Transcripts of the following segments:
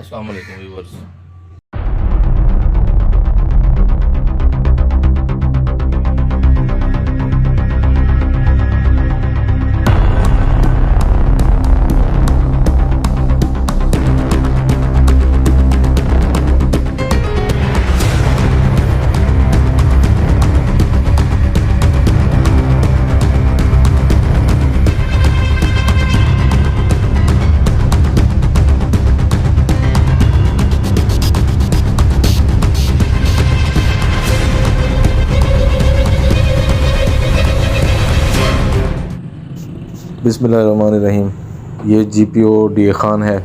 अस्सलाम वालेकुम व्यूअर्स। बिस्मिल्लाहिर्रहमानिर्रहीम। ये जीपीओ डी खान है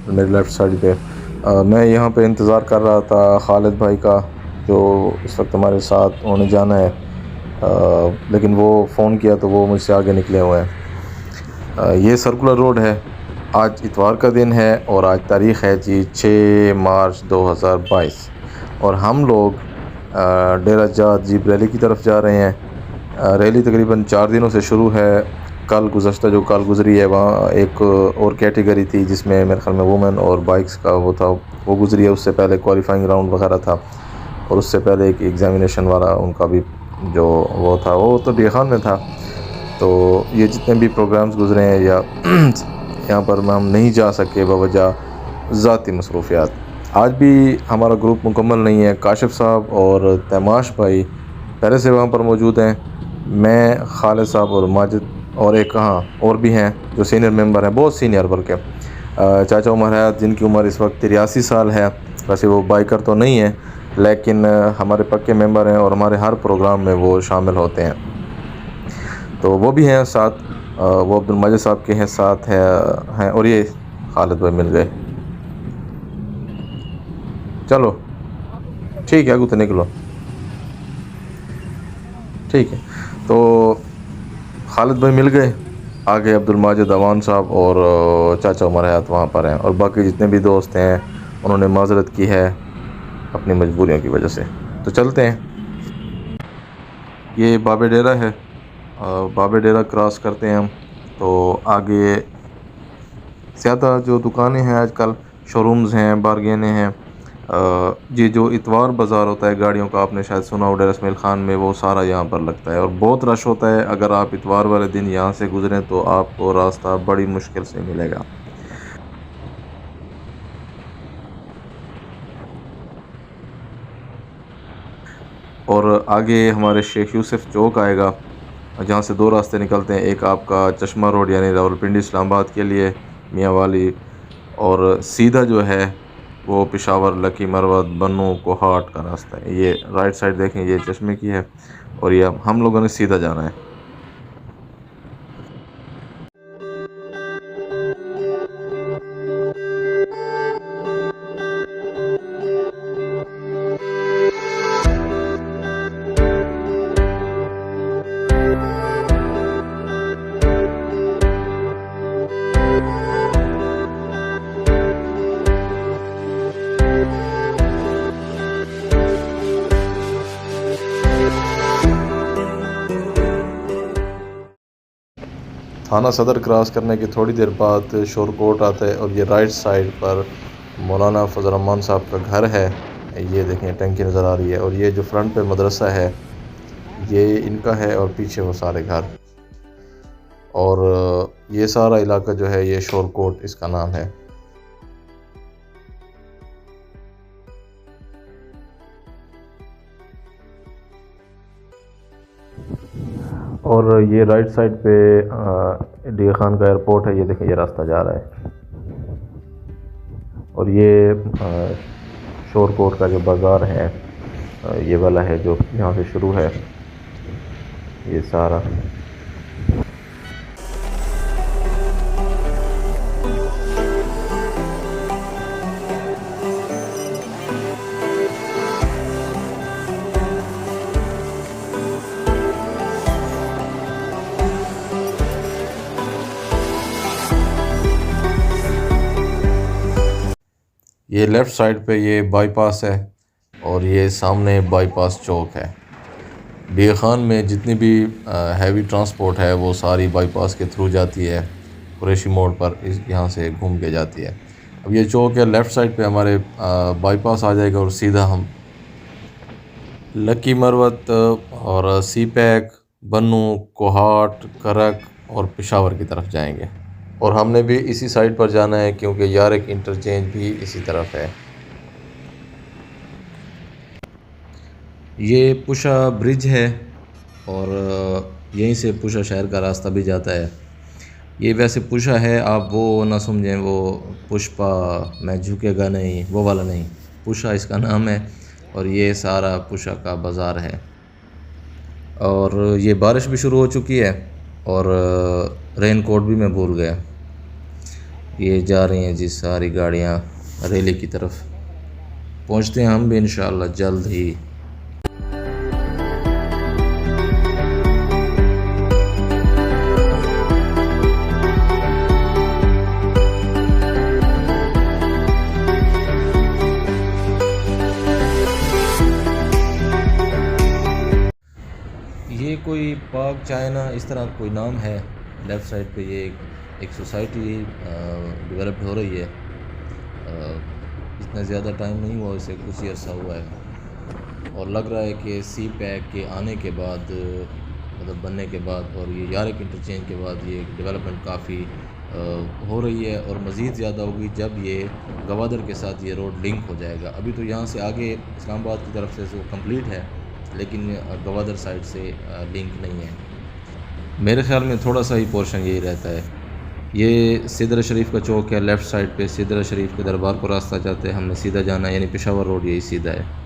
मेरे लेफ़्ट साइड पे। मैं यहाँ पे इंतज़ार कर रहा था खालिद भाई का, जो इस वक्त हमारे साथ उन्होंने जाना है, लेकिन वो फ़ोन किया तो वो मुझसे आगे निकले हुए हैं। ये सर्कुलर रोड है। आज इतवार का दिन है और आज तारीख़ है जी 6 मार्च 2022 और हम लोग डेरा जात जीप रैली की तरफ जा रहे हैं। रैली तकरीबन 4 दिनों से शुरू है। कल जो कल गुज़री है वहाँ एक और कैटेगरी थी जिसमें मेरे ख्याल में वुमेन और बाइक्स का वो था, वो गुज़री है। उससे पहले क्वालिफाइंग राउंड वगैरह था और उससे पहले एक एग्ज़ामिनेशन वाला उनका भी जो वो था, वो तो डेखान में था। तो ये जितने भी प्रोग्राम्स गुज़रे हैं या यहाँ पर हम नहीं जा सके बवजह ज़ाती मसरूफ़ियात। आज भी हमारा ग्रुप मुकम्मल नहीं है। काशिफ़ साहब और तैमाश भाई पहले से वहाँ पर मौजूद हैं। मैं, खालिद साहब और माजिद और एक और भी हैं जो सीनियर मेंबर हैं, बहुत सीनियर बल्कि चाचा उमर हयात, जिनकी उम्र इस वक्त 83 साल है। वैसे वो बाइकर तो नहीं है लेकिन हमारे पक्के मेंबर हैं और हमारे हर प्रोग्राम में वो शामिल होते हैं। तो वो भी हैं साथ। वो अब्दुल माजिद साहब के हैं साथ हैं और ये खालिद भाई मिल गए। चलो ठीक है, तो निकलो। ठीक है, तो खालिद भाई मिल गए। आगे अब्दुल माजिद अवान साहब और चाचा उमर हयात वहाँ पर हैं और बाकी जितने भी दोस्त हैं उन्होंने माजरत की है अपनी मजबूरियों की वजह से। तो चलते हैं। ये बाबे डेरा है। बाबे डेरा क्रॉस करते हैं हम तो आगे ज़्यादा जो दुकानें हैं आजकल, शोरूम्स हैं, बारगेने हैं। ये जो इतवार बाज़ार होता है गाड़ियों का, आपने शायद सुना हो डेरा इसमाइल ख़ान में, वो सारा यहाँ पर लगता है और बहुत रश होता है। अगर आप इतवार वाले दिन यहाँ से गुज़रें तो आपको रास्ता बड़ी मुश्किल से मिलेगा। और आगे हमारे शेख यूसुफ चौक आएगा, जहाँ से 2 रास्ते निकलते हैं। एक आपका चश्मा रोड यानी रावलपिंडी इस्लामाबाद के लिए मियाँ वाली, और सीधा जो है वो पेशावर, लकी, मरवत, बन्नू, कोहाट का रास्ता है। ये राइट साइड देखें, ये चश्मे की है और ये हम लोगों ने सीधा जाना है। थाना सदर क्रॉस करने के थोड़ी देर बाद शोरकोट आता है और ये राइट साइड पर मौलाना फजल रहमान साहब का घर है। ये देखें टंकी नज़र आ रही है और ये जो फ्रंट पे मदरसा है ये इनका है और पीछे वो सारे घर, और ये सारा इलाका जो है ये शोरकोट इसका नाम है। और ये राइट साइड पे डी खान का एयरपोर्ट है। ये देखें ये रास्ता जा रहा है और ये शोरकोट का जो बाज़ार है ये वाला है जो यहाँ से शुरू है ये सारा। ये लेफ़्ट साइड पे ये बाईपास है और ये सामने बाईपास चौक है। डी खान में जितनी भी हैवी ट्रांसपोर्ट है वो सारी बाईपास के थ्रू जाती है, कुरैशी मोड़ पर इस यहाँ से घूम के जाती है। अब ये चौक है, लेफ़्ट साइड पे हमारे बाईपास आ जाएगा और सीधा हम लकी मरवत और सी पैक, बन्नू, कोहाट, करक और पेशावर की तरफ जाएंगे। और हमने भी इसी साइड पर जाना है क्योंकि यारक इंटरचेंज भी इसी तरफ है। ये पुशा ब्रिज है और यहीं से पुशा शहर का रास्ता भी जाता है। ये वैसे पुशा है, आप वो ना समझें वो पुष्पा मैं झुकेगा नहीं वो वाला नहीं, पुशा इसका नाम है। और ये सारा पुशा का बाज़ार है। और ये बारिश भी शुरू हो चुकी है और रेन कोट भी मैं भूल गया। ये जा रही हैं जी सारी गाड़ियाँ रेली की तरफ। पहुँचते हैं हम भी इंशाअल्लाह जल्द ही। ये कोई पाक चाइना इस तरह कोई नाम है। लेफ़्ट साइड पे ये एक सोसाइटी डेवलप्ड हो रही है। इतना ज़्यादा टाइम नहीं हुआ, इसे कुछ ही अर्सा हुआ है। और लग रहा है कि सी पैक के आने के बाद मतलब बनने के बाद और ये यारक इंटरचेंज के बाद ये डेवलपमेंट काफ़ी हो रही है और मज़ीद ज़्यादा होगी जब ये गवादर के साथ ये रोड लिंक हो जाएगा। अभी तो यहाँ से आगे इस्लामाबाद की तरफ से जो कंप्लीट है, लेकिन गवादर साइड से लिंक नहीं है। मेरे ख़्याल में थोड़ा सा ही पोर्शन यही रहता है। ये सिदरा शरीफ का चौक है, लेफ़्ट साइड पे सिदरा शरीफ के दरबार को रास्ता जाता है, हमने सीधा जाना है, यानी पेशावर रोड यही सीधा है।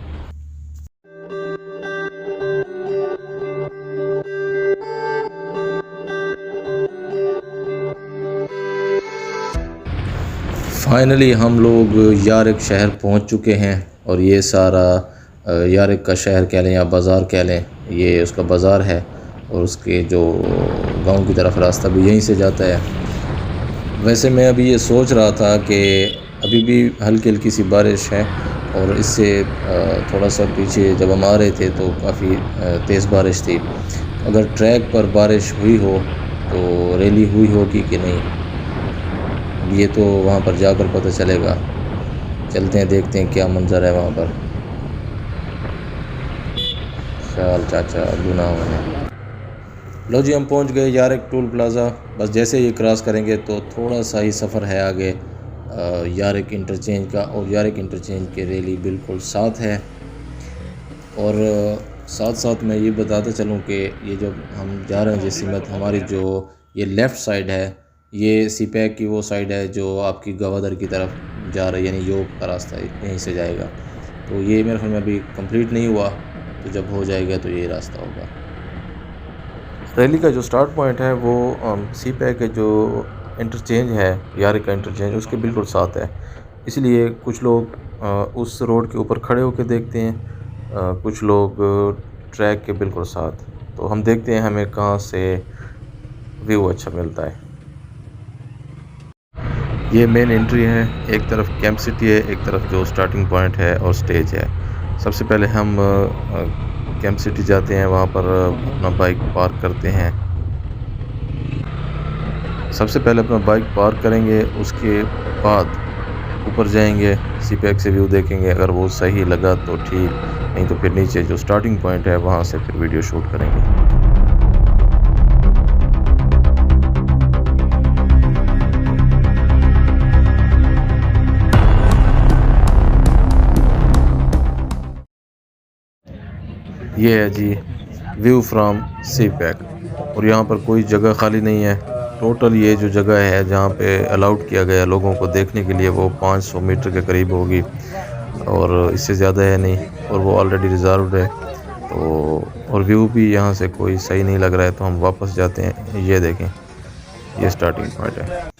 फाइनली हम लोग यारक शहर पहुंच चुके हैं और ये सारा यारक का शहर कह लें या बाज़ार कह लें, ये उसका बाज़ार है और उसके जो गांव की तरफ रास्ता भी यहीं से जाता है। वैसे मैं अभी ये सोच रहा था कि अभी भी हल्की हल्की सी बारिश है और इससे थोड़ा सा पीछे जब हम आ रहे थे तो काफ़ी तेज़ बारिश थी। अगर ट्रैक पर बारिश हुई हो तो रैली हुई होगी कि नहीं, ये तो वहाँ पर जाकर पता चलेगा। चलते हैं, देखते हैं क्या मंज़र है वहाँ पर। ख्याल चाचा गुनाह है। लो जी, हम पहुंच गए यारक टोल प्लाज़ा। बस जैसे ही क्रॉस करेंगे तो थोड़ा सा ही सफ़र है आगे यारक इंटरचेंज का, और यारक इंटरचेंज के रैली बिल्कुल साथ है। और साथ साथ मैं ये बताता चलूँ कि ये जब हम जा रहे हैं जिस सिमत, हमारी जो ये लेफ़्ट साइड है ये सी पैक की वो साइड है जो आपकी गवादर की तरफ जा रही है, यानी योग का रास्ता यहीं से जाएगा। तो ये मेरे ख्याल में अभी कंप्लीट नहीं हुआ, तो जब हो जाएगा तो यही रास्ता होगा। रैली का जो स्टार्ट पॉइंट है वो सी पैक के जो इंटरचेंज है, यारक का इंटरचेंज, उसके बिल्कुल साथ है। इसलिए कुछ लोग उस रोड के ऊपर खड़े होकर देखते हैं, कुछ लोग ट्रैक के बिल्कुल साथ। तो हम देखते हैं हमें कहाँ से व्यू अच्छा मिलता है। ये मेन एंट्री है, एक तरफ कैंप सिटी है, एक तरफ जो स्टार्टिंग पॉइंट है और स्टेज है। सबसे पहले हम कैंप सिटी जाते हैं, वहाँ पर अपना बाइक पार्क करते हैं। सबसे पहले अपना बाइक पार्क करेंगे, उसके बाद ऊपर जाएंगे, सी पैक से व्यू देखेंगे। अगर वो सही लगा तो ठीक, नहीं तो फिर नीचे जो स्टार्टिंग पॉइंट है वहाँ से फिर वीडियो शूट करेंगे। ये है जी व्यू फ्रॉम सी पैक। और यहाँ पर कोई जगह खाली नहीं है। टोटल ये जो जगह है जहाँ पे अलाउड किया गया लोगों को देखने के लिए वो 500 मीटर के करीब होगी और इससे ज़्यादा है नहीं, और वो ऑलरेडी रिज़र्व्ड है। तो और व्यू भी यहाँ से कोई सही नहीं लग रहा है, तो हम वापस जाते हैं। ये देखें, ये स्टार्टिंग पॉइंट है।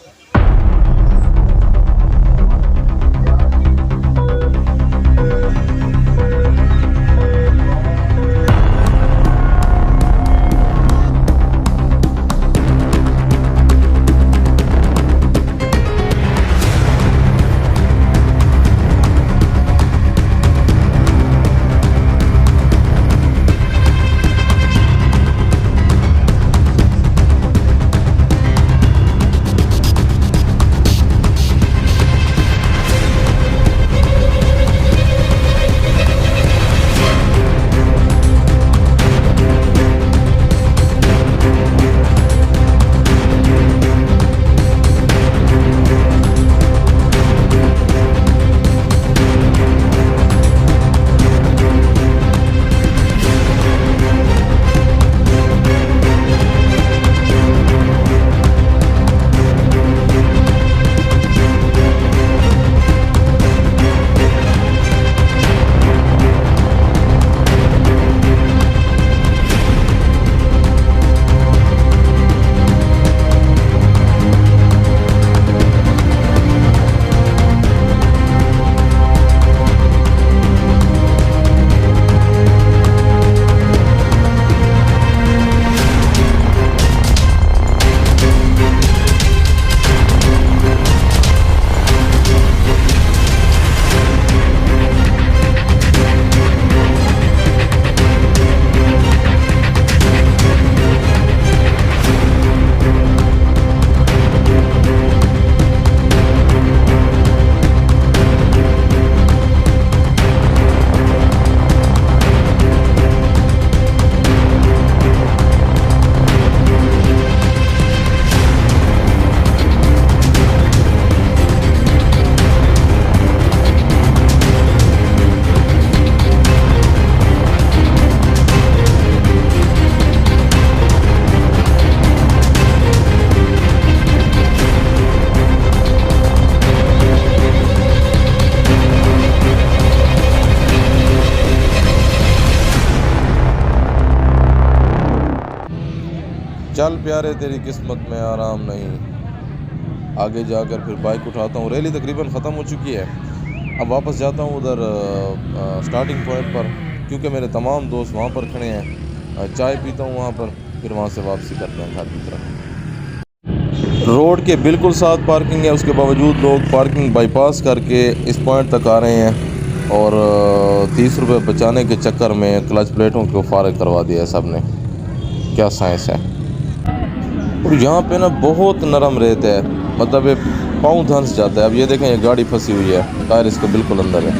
चल प्यारे तेरी किस्मत में आराम नहीं। आगे जाकर फिर बाइक उठाता हूँ। रैली तकरीबन ख़त्म हो चुकी है। अब वापस जाता हूँ उधर स्टार्टिंग पॉइंट पर, क्योंकि मेरे तमाम दोस्त वहाँ पर खड़े हैं। चाय पीता हूँ वहाँ पर, फिर वहाँ से वापसी करते हैं घर की तरफ। रोड के बिल्कुल साथ पार्किंग है, उसके बावजूद लोग पार्किंग बाईपास करके इस पॉइंट तक आ रहे हैं और 30 रुपये बचाने के चक्कर में क्लच प्लेटों को फारग करवा दिया है सब ने। क्या साइंस है। और यहाँ पे ना बहुत नरम रेत है, मतलब ये पाँव धंस जाता है। अब ये देखें, ये गाड़ी फंसी हुई है, टायर इसके बिल्कुल अंदर है।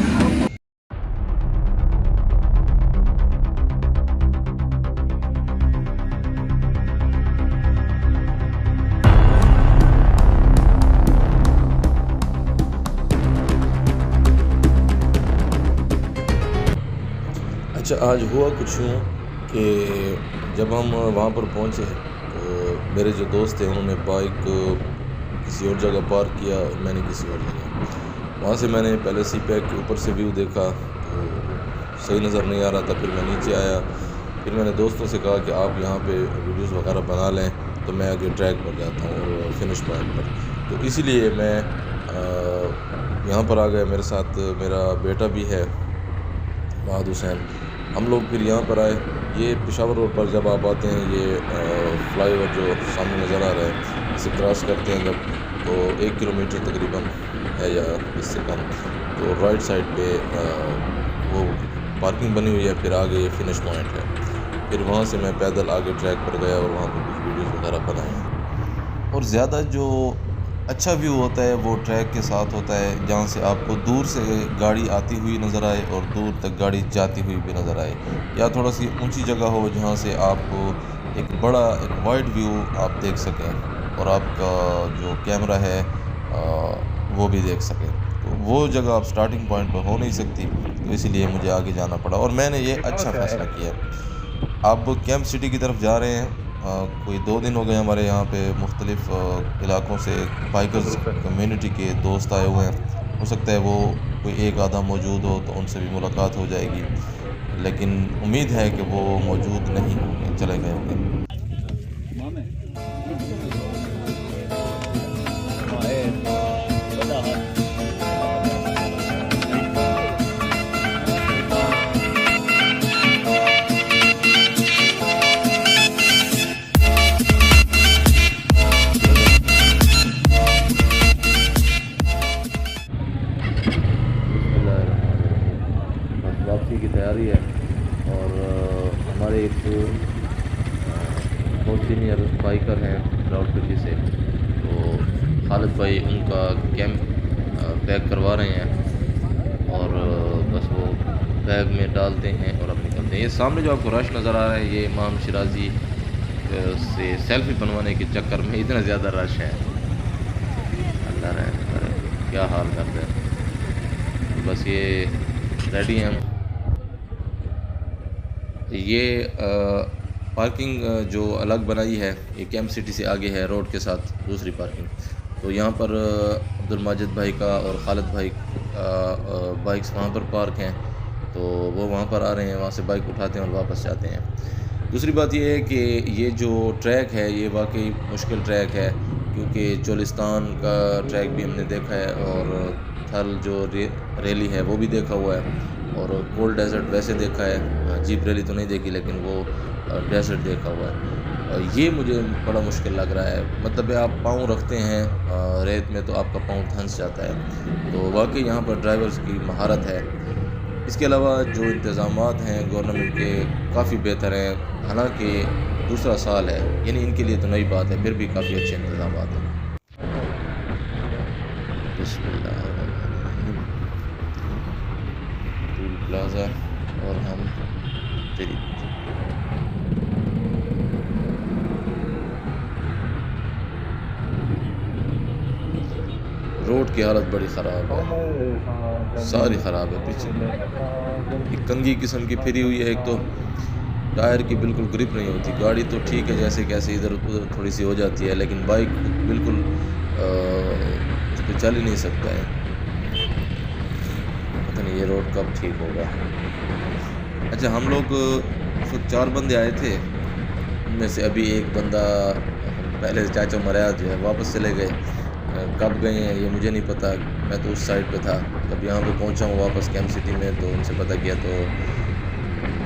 अच्छा, आज हुआ कुछ यूँ कि जब हम वहाँ पर पहुँचे तो मेरे जो दोस्त थे उन्होंने बाइक किसी और जगह पार्क किया और मैंने किसी और जगह। वहाँ से मैंने पहले सी पैक के ऊपर से व्यू देखा तो सही नज़र नहीं आ रहा था। फिर मैं नीचे आया, फिर मैंने दोस्तों से कहा कि आप यहाँ पे वीडियोस वगैरह बना लें तो मैं आगे ट्रैक पर जाता हूँ और फिनिश पॉइंट पर। तो इसीलिए मैं यहाँ पर आ गया। मेरे साथ मेरा बेटा भी है, वाद हुसैन। हम लोग फिर यहाँ पर आए। ये पेशावर रोड पर जब आप आते हैं, ये फ्लाईओवर जो सामने नज़र आ रहा है, इसे क्रॉस करते हैं जब, तो 1 किलोमीटर तकरीबन है या इससे कम। तो राइट साइड पे वो पार्किंग बनी हुई है, फिर आगे ये फिनिश पॉइंट है। फिर वहाँ से मैं पैदल आगे ट्रैक पर गया और वहाँ पर कुछ वीडियोज़ वगैरह बनाए। और ज़्यादा जो अच्छा व्यू होता है वो ट्रैक के साथ होता है, जहाँ से आपको दूर से गाड़ी आती हुई नज़र आए और दूर तक गाड़ी जाती हुई भी नज़र आए, या थोड़ा सी ऊंची जगह हो जहाँ से आपको एक वाइड व्यू आप देख सकें और आपका जो कैमरा है वो भी देख सकें। तो वो जगह आप स्टार्टिंग पॉइंट पर हो नहीं सकती, तो इसीलिए मुझे आगे जाना पड़ा और मैंने ये अच्छा फ़ैसला किया। अब कैंप सिटी की तरफ जा रहे हैं। कोई 2 दिन हो गए हमारे यहाँ पे मुख्तलिफ़ इलाक़ों से बाइकर्स कम्युनिटी के दोस्त आए हुए हैं। हो सकता है वो कोई एक आधा मौजूद हो तो उनसे भी मुलाकात हो जाएगी, लेकिन उम्मीद है कि वो मौजूद नहीं होंगे, चले गए होंगे। वापसी की तैयारी है और हमारे एक बहुत सीनियर बाइकर हैं रावलपिंडी से, तो खालिद भाई उनका कैंप पैक करवा रहे हैं और बस वो बैग में डालते हैं और अब निकलते हैं। ये सामने जो आपको रश नज़र आ रहा है, ये इमाम शिराजी से सेल्फ़ी बनवाने के चक्कर में इतना ज़्यादा रश है। अल्लाह रहम करे, क्या हाल करते हैं। बस ये रेडी हैं। ये पार्किंग जो अलग बनाई है, ये कैंप सिटी से आगे है रोड के साथ दूसरी पार्किंग। तो यहाँ पर अब्दुल माजिद भाई का और खालिद भाई का बाइक्स वहाँ पर पार्क हैं, तो वो वहाँ पर आ रहे हैं, वहाँ से बाइक उठाते हैं और वापस जाते हैं। दूसरी बात ये है कि ये जो ट्रैक है ये वाकई मुश्किल ट्रैक है, क्योंकि चोलिस्तान का ट्रैक भी हमने देखा है और थल जो रैली है वो भी देखा हुआ है और कोल्ड डेजर्ट वैसे देखा है। जीप रैली तो नहीं देखी, लेकिन वो डेजर्ट देखा हुआ है। ये मुझे बड़ा मुश्किल लग रहा है। मतलब आप पाँव रखते हैं रेत में तो आपका पाँव धंस जाता है। तो वाकई यहाँ पर ड्राइवर्स की महारत है। इसके अलावा जो इंतज़ामात हैं गवर्नमेंट के काफ़ी बेहतर हैं। हालांकि दूसरा साल है, यानी इनके लिए तो नई बात है, फिर भी काफ़ी अच्छे इंतज़ामात हैं। बिस्मिल्लाहिर्रहमानिर्रहीम। टूल प्लाज़ा और हम तेरी रोड की हालत बड़ी ख़राब है, सारी ख़राब है। पीछे एक कंगी किस्म की फिरी हुई है, एक तो टायर की बिल्कुल ग्रिप नहीं होती। गाड़ी तो ठीक है, जैसे कैसे इधर उधर थोड़ी सी हो जाती है, लेकिन बाइक बिल्कुल उस पर चल ही नहीं सकता है। पता नहीं ये रोड कब ठीक होगा। अच्छा, हम लोग 4 बंदे आए थे, उनमें से अभी एक बंदा पहले चाचा मरिया जो है वापस चले गए। कब गए हैं ये मुझे नहीं पता, मैं तो उस साइड पे था। अब यहाँ पे पहुँचा हूँ वापस कैंप सिटी में, तो उनसे पता किया तो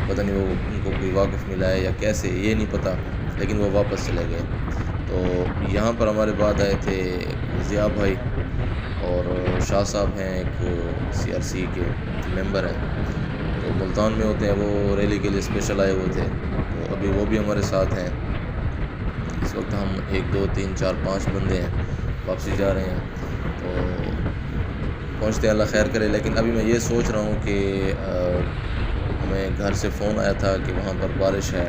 पता नहीं वो उनको कोई वाक़िफ़ मिला है या कैसे ये नहीं पता, लेकिन वो वापस चले गए। तो यहाँ पर हमारे बाद आए थे ज़िया भाई और शाह साहब हैं, एक CRC के मेंबर हैं, तो मुल्तान में होते हैं, वो रैली के लिए स्पेशल आए हुए थे। तो अभी वो भी हमारे साथ हैं। इस वक्त हम 1 2 3 4 5 बंदे हैं, वापसी जा रहे हैं। तो पहुँचते अल्लाह खैर करे। लेकिन अभी मैं ये सोच रहा हूँ कि हमें घर से फ़ोन आया था कि वहाँ पर बारिश है,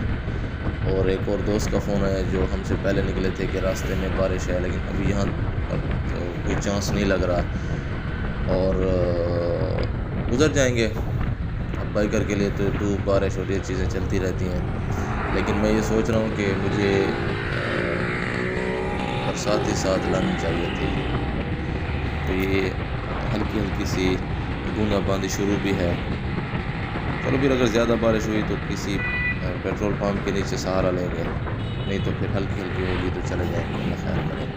और एक और दोस्त का फ़ोन आया जो हमसे पहले निकले थे कि रास्ते में बारिश है, लेकिन अभी यहाँ पर तो कोई चांस नहीं लग रहा। और गुज़र जाएंगे। अब बाइकर के लिए तो धूप बारिश और ये चीज़ें चलती रहती हैं, लेकिन मैं ये सोच रहा हूँ कि मुझे बरसात ही साथ लानी चाहिए थी। तो ये हल्की हल्की सी बूंदाबांदी शुरू भी है। चलो फिर अगर ज़्यादा बारिश हुई तो किसी पेट्रोल पंप के नीचे सहारा लेंगे, नहीं तो फिर हल्की हल्की होगी तो चले जाएंगे। अल्लाह खैर करे।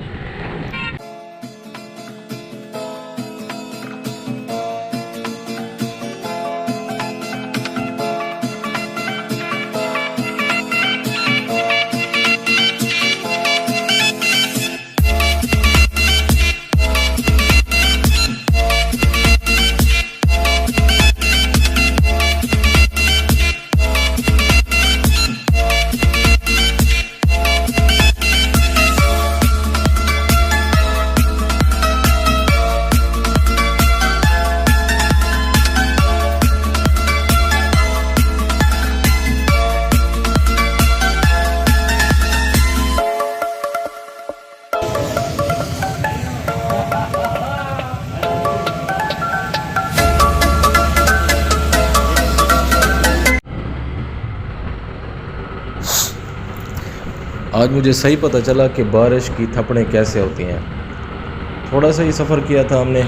आज मुझे सही पता चला कि बारिश की थपड़ें कैसे होती हैं। थोड़ा सा ही सफ़र किया था हमने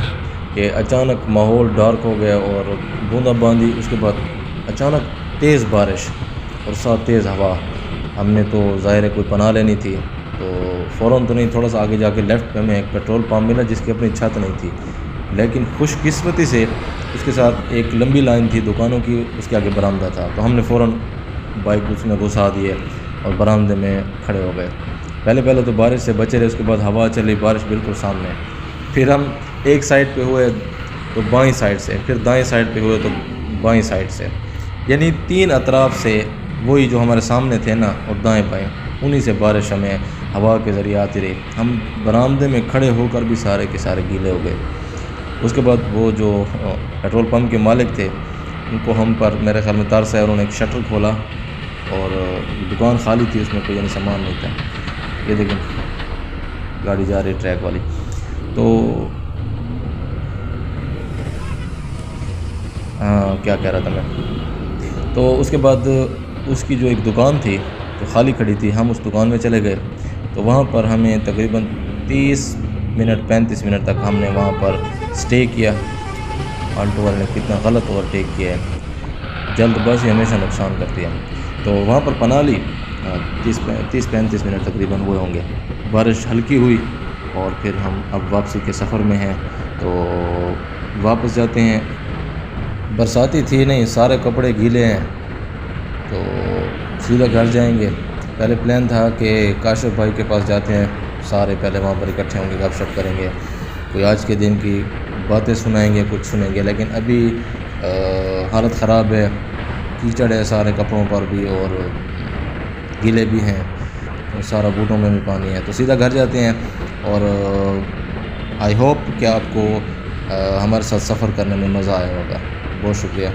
कि अचानक माहौल डार्क हो गया और बूंदाबांदी, उसके बाद अचानक तेज़ बारिश और साथ तेज़ हवा। हमने तो ज़ाहिर है कोई पनाह लेनी थी, तो फ़ौरन तो नहीं, थोड़ा सा आगे जाके लेफ़्ट पे हमें एक पेट्रोल पंप मिला जिसकी अपनी छत नहीं थी, लेकिन खुशकिस्मती से उसके साथ एक लंबी लाइन थी दुकानों की, उसके आगे बरामदा था। तो हमने फ़ौरन बाइक उसमें घुसा दिए और बरामदे में खड़े हो गए। पहले तो बारिश से बचे रहे, उसके बाद हवा चली, बारिश बिल्कुल सामने। फिर हम एक साइड पे हुए तो बाईं साइड से, फिर दाएं साइड पे हुए तो बाईं साइड से, यानी 3 अतराफ़ से वही जो हमारे सामने थे ना, और दाएं बाएं, उन्हीं से बारिश हमें हवा के ज़रिए आती रही। हम बरामदे में खड़े होकर भी सारे के सारे गीले हो गए। उसके बाद वो जो पेट्रोल पंप के मालिक थे उनको हम पर मेरे ख्याल में तरस है, उन्होंने एक शटर खोला और दुकान खाली थी, उसमें कोई यानी सामान नहीं था। ये देखें गाड़ी जा रही ट्रैक वाली। तो हाँ, क्या कह रहा था मैं, तो उसके बाद उसकी जो एक दुकान थी तो खाली खड़ी थी, हम उस दुकान में चले गए। तो वहाँ पर हमें तकरीबन 30 मिनट 35 मिनट तक हमने वहाँ पर स्टे किया। आल्टो वाले ने कितना गलत ओवरटेक किया है, जल्दबाजी हमेशा नुकसान करती है। तो वहाँ पर पनाह ली, 30-35 मिनट तकरीबन हुए होंगे। बारिश हल्की हुई और फिर हम अब वापसी के सफ़र में हैं, तो वापस जाते हैं। बरसाती थी नहीं, सारे कपड़े गीले हैं, तो सीधा घर जाएंगे। पहले प्लान था कि काशिफ भाई के पास जाते हैं, सारे पहले वहाँ पर इकट्ठे होंगे, गपशप करेंगे, कोई आज के दिन की बातें सुनाएंगे, कुछ सुनेंगे। लेकिन अभी हालत ख़राब है, कीचड़ है सारे कपड़ों पर भी और गीले भी हैं, तो सारा बूटों में भी पानी है। तो सीधा घर जाते हैं और आई होप कि आपको हमारे साथ सफ़र करने में मज़ा आया होगा। बहुत शुक्रिया।